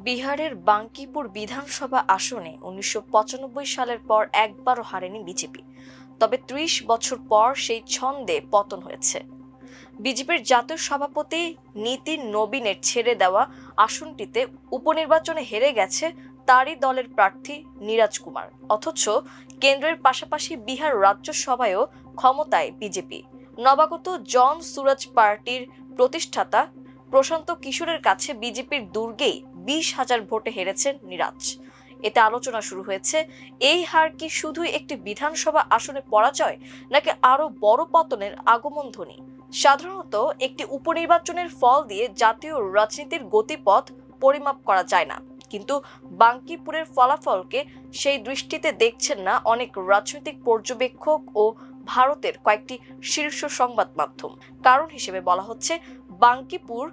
বিহারের বাঙ্কিপুর বিধানসভা আসনে ১৯৯৫ সালের পর একবারও হারেনি বিজেপি। তবে ৩০ বছর পর সেই ছন্দে পতন হয়েছে। বিজেপির জাতীয় সভাপতি নীতিন নবীনের ছেড়ে দেওয়া আসনটিতে উপনির্বাচনে হেরে গেছে তারই দলের প্রার্থী নীরাজ কুমার। অথচ কেন্দ্রের পাশাপাশি বিহার রাজ্যসভায়ও ক্ষমতায় বিজেপি। নবাগত জন সুরাজ পার্টির প্রতিষ্ঠাতা প্রশান্ত কিশোরের কাছে বিজেপির দুর্গেই ২০,০০০ ভোটে হেরেছেন নীরাজ। এতে আলোচনা শুরু হয়েছে, এই হার কি শুধুই একটি বিধানসভা আসনে পরাজয়, নাকি আরো বড় পতনের আগমন ধ্বনি? সাধারণত একটি উপনির্বাচনের ফল দিয়ে জাতীয় রাজনীতির গতিপথ পরিমাপ করা যায় না, কিন্তু বাঙ্কিপুরের ফলাফলকে সেই দৃষ্টিতে দেখছেন না অনেক রাজনৈতিক পর্যবেক্ষক ও ভারতের কয়েকটি শীর্ষ সংবাদ মাধ্যম। কারণ হিসেবে বলা হচ্ছে, বাঙ্কিপুর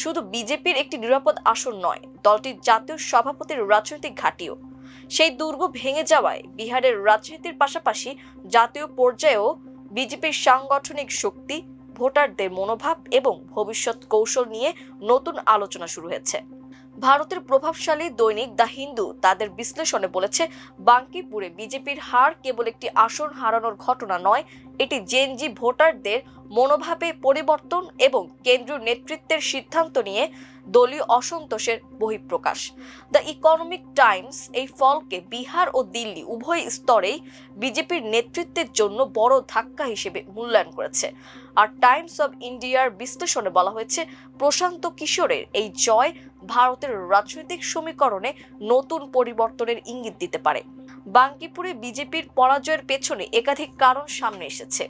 শুধু বিজেপির একটি নিরাপদ আসন নয়, দলটির জাতীয় সভাপতির রাজনৈতিক ঘাঁটিও। সেই দুর্গ ভেঙে যাওয়ায় বিহারের রাজনীতির পাশাপাশি জাতীয় পর্যায়েও বিজেপির সাংগঠনিক শক্তি, ভোটারদের মনোভাব এবং ভবিষ্যৎ কৌশল নিয়ে নতুন আলোচনা শুরু হয়েছে। ভারতের প্রভাবশালী দৈনিক দ্য হিন্দু তাদের বিশ্লেষণে বলেছে, বাঙ্কিপুরে বিজেপির হার কেবল একটি আসন হারানোর ঘটনা নয়, এটি জেনজি ভোটারদের মনোভাবে পরিবর্তন এবং কেন্দ্রীয় নেতৃত্বের সিদ্ধান্ত নিয়ে দলীয় অসন্তোষের বহিঃপ্রকাশ। দ্য ইকোনমিক টাইমস এই ফলকে বিহার ও দিল্লি উভয় স্তরেই বিজেপির নেতৃত্বের জন্য বড় ধাক্কা হিসেবে মূল্যায়ন করেছে। আর টাইমস অব ইন্ডিয়ার বিশ্লেষণে বলা হয়েছে, প্রশান্ত কিশোরের এই জয় ভারতের রাজনৈতিক সমীকরণে নতুন পরিবর্তনের ইঙ্গিত দিতে পারে। বাঙ্কিপুরে বিজেপির পরাজয়ের পেছনে একাধিক কারণ সামনে এসেছে।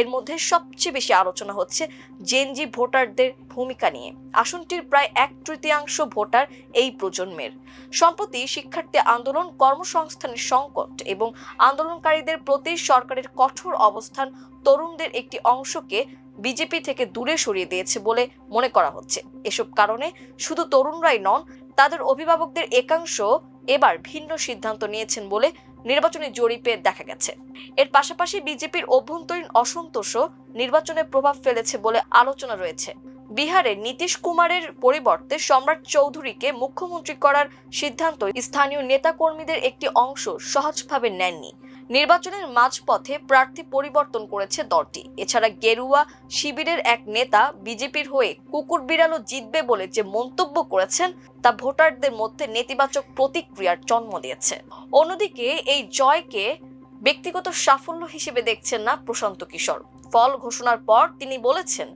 এর মধ্যে সবচেয়ে বেশি আলোচনা হচ্ছে জেনজি ভোটারদের ভূমিকা নিয়ে। আসনটির প্রায় ১/৩ ভোটার এই প্রজন্মের। সম্প্রতি শিক্ষার্থী আন্দোলন, কর্মসংস্থানের সংকট এবং আন্দোলনকারীদের প্রতি সরকারের কঠোর অবস্থান তরুণদের একটি অংশকে বিজেপি থেকে দূরে সরিয়ে দিয়েছে বলে মনে করা হচ্ছে। এসব কারণে শুধু তরুণরাই নন, তাদের অভিভাবকদের একাংশ এবার ভিন্ন সিদ্ধান্ত নিয়েছেন বলে নির্বাচনী জরিপে দেখা গেছে। এর পাশাপাশি বিজেপির অভ্যন্তরীণ অসন্তোষও নির্বাচনে প্রভাব ফেলেছে বলে আলোচনা রয়েছে। বিহারে নীতিশ কুমারের পরিবর্তে সম্রাট চৌধুরীকে মুখ্যমন্ত্রী করার সিদ্ধান্ত স্থানীয় নেতাকর্মীদের একটি অংশ সহজভাবে নেননি। নির্বাচনের মাঝপথে প্রার্থী পরিবর্তন করেছে দলটি। এছাড়া গেরুয়া শিবিরের এক নেতা বিজেপির হয়ে কুকুর বিড়ালও জিতবে বলে যে মন্তব্য করেছেন, তা ভোটারদের মধ্যে নেতিবাচক প্রতিক্রিয়ার জন্ম দিয়েছে। অন্যদিকে এই জয়কে ব্যক্তিগত সাফল্য হিসেবে দেখছেন না প্রশান্ত কিশোর। ফল ঘোষণার পর তিনি বলেছেন,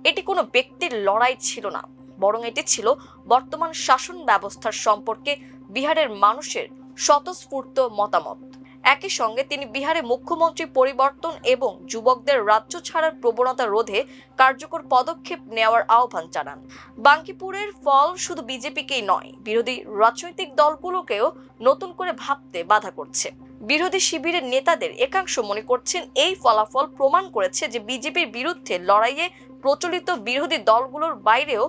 এটি কোনো ব্যক্তির লড়াই ছিল না, বরং এটি ছিল বর্তমান শাসন ব্যবস্থার সম্পর্কে বিহারের মানুষের স্বতঃস্ফূর্ত মতামত। একই সঙ্গে তিনি বিহারে মুখ্যমন্ত্রী পরিবর্তন এবং যুবকদের রাজ্য ছাড়ার প্রবণতা রোধে কার্যকর পদক্ষেপ নেওয়ার আহ্বান জানান। বাঙ্কিপুরের ফল শুধু বিজেপিকেই নয়, বিরোধী রাজনৈতিক দলগুলোকেও নতুন করে ভাবতে বাধা করছে। বিরোধী শিবিরের নেতাদের একাংশ মনে করছেন, এই ফলাফল প্রমাণ করেছে যে বিজেপির বিরুদ্ধে লড়াইয়ে প্রচলিত বিরোধী দলগুলোর বাইরেও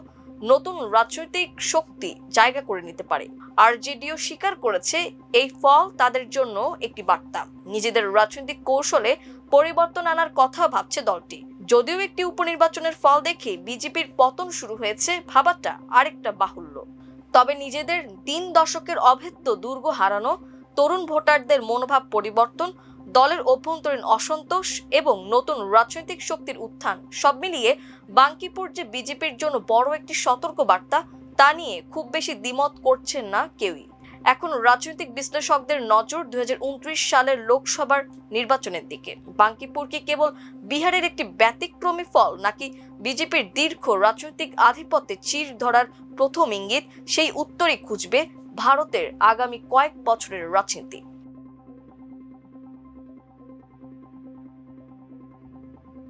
নতুন রাজনৈতিক শক্তি জায়গা করে নিতে পারে। আরজেডিও স্বীকার করেছে, এই ফল তাদের জন্য একটি বার্তা। নিজেদের রাজনৈতিক কৌশলে পরিবর্তন আনার কথা ভাবছে দলটি। যদিও একটি উপনির্বাচনের ফল দেখে বিজেপির পতন শুরু হয়েছে, ভাবাটা আরেকটা বাহুল্য। তবে নিজেদের ৩ দশকের অভেদ্য দুর্গ হারানো, তরুণ ভোটারদের মনোভাব পরিবর্তন, দলের অভ্যন্তরীণ অসন্তোষ এবং নতুন রাজনৈতিক শক্তির উত্থান, সব মিলিয়ে বাঙ্কিপুর যে বিজেপির জন্য বড় একটি সতর্ক বার্তা, তা নিয়ে খুব বেশি দ্বিমত করছেন না কেউই। এখন রাজনৈতিক বিশ্লেষকদের নজর ২০২৯ সালের লোকসভার নির্বাচনের দিকে। বাঙ্কিপুর কি কেবল বিহারের একটি ব্যতিক্রমী ফল, নাকি বিজেপির দীর্ঘ রাজনৈতিক আধিপত্যে চির ধরার প্রথম ইঙ্গিত? সেই উত্তরই খুঁজবে ভারতের আগামী কয়েক বছরের রাজনীতি।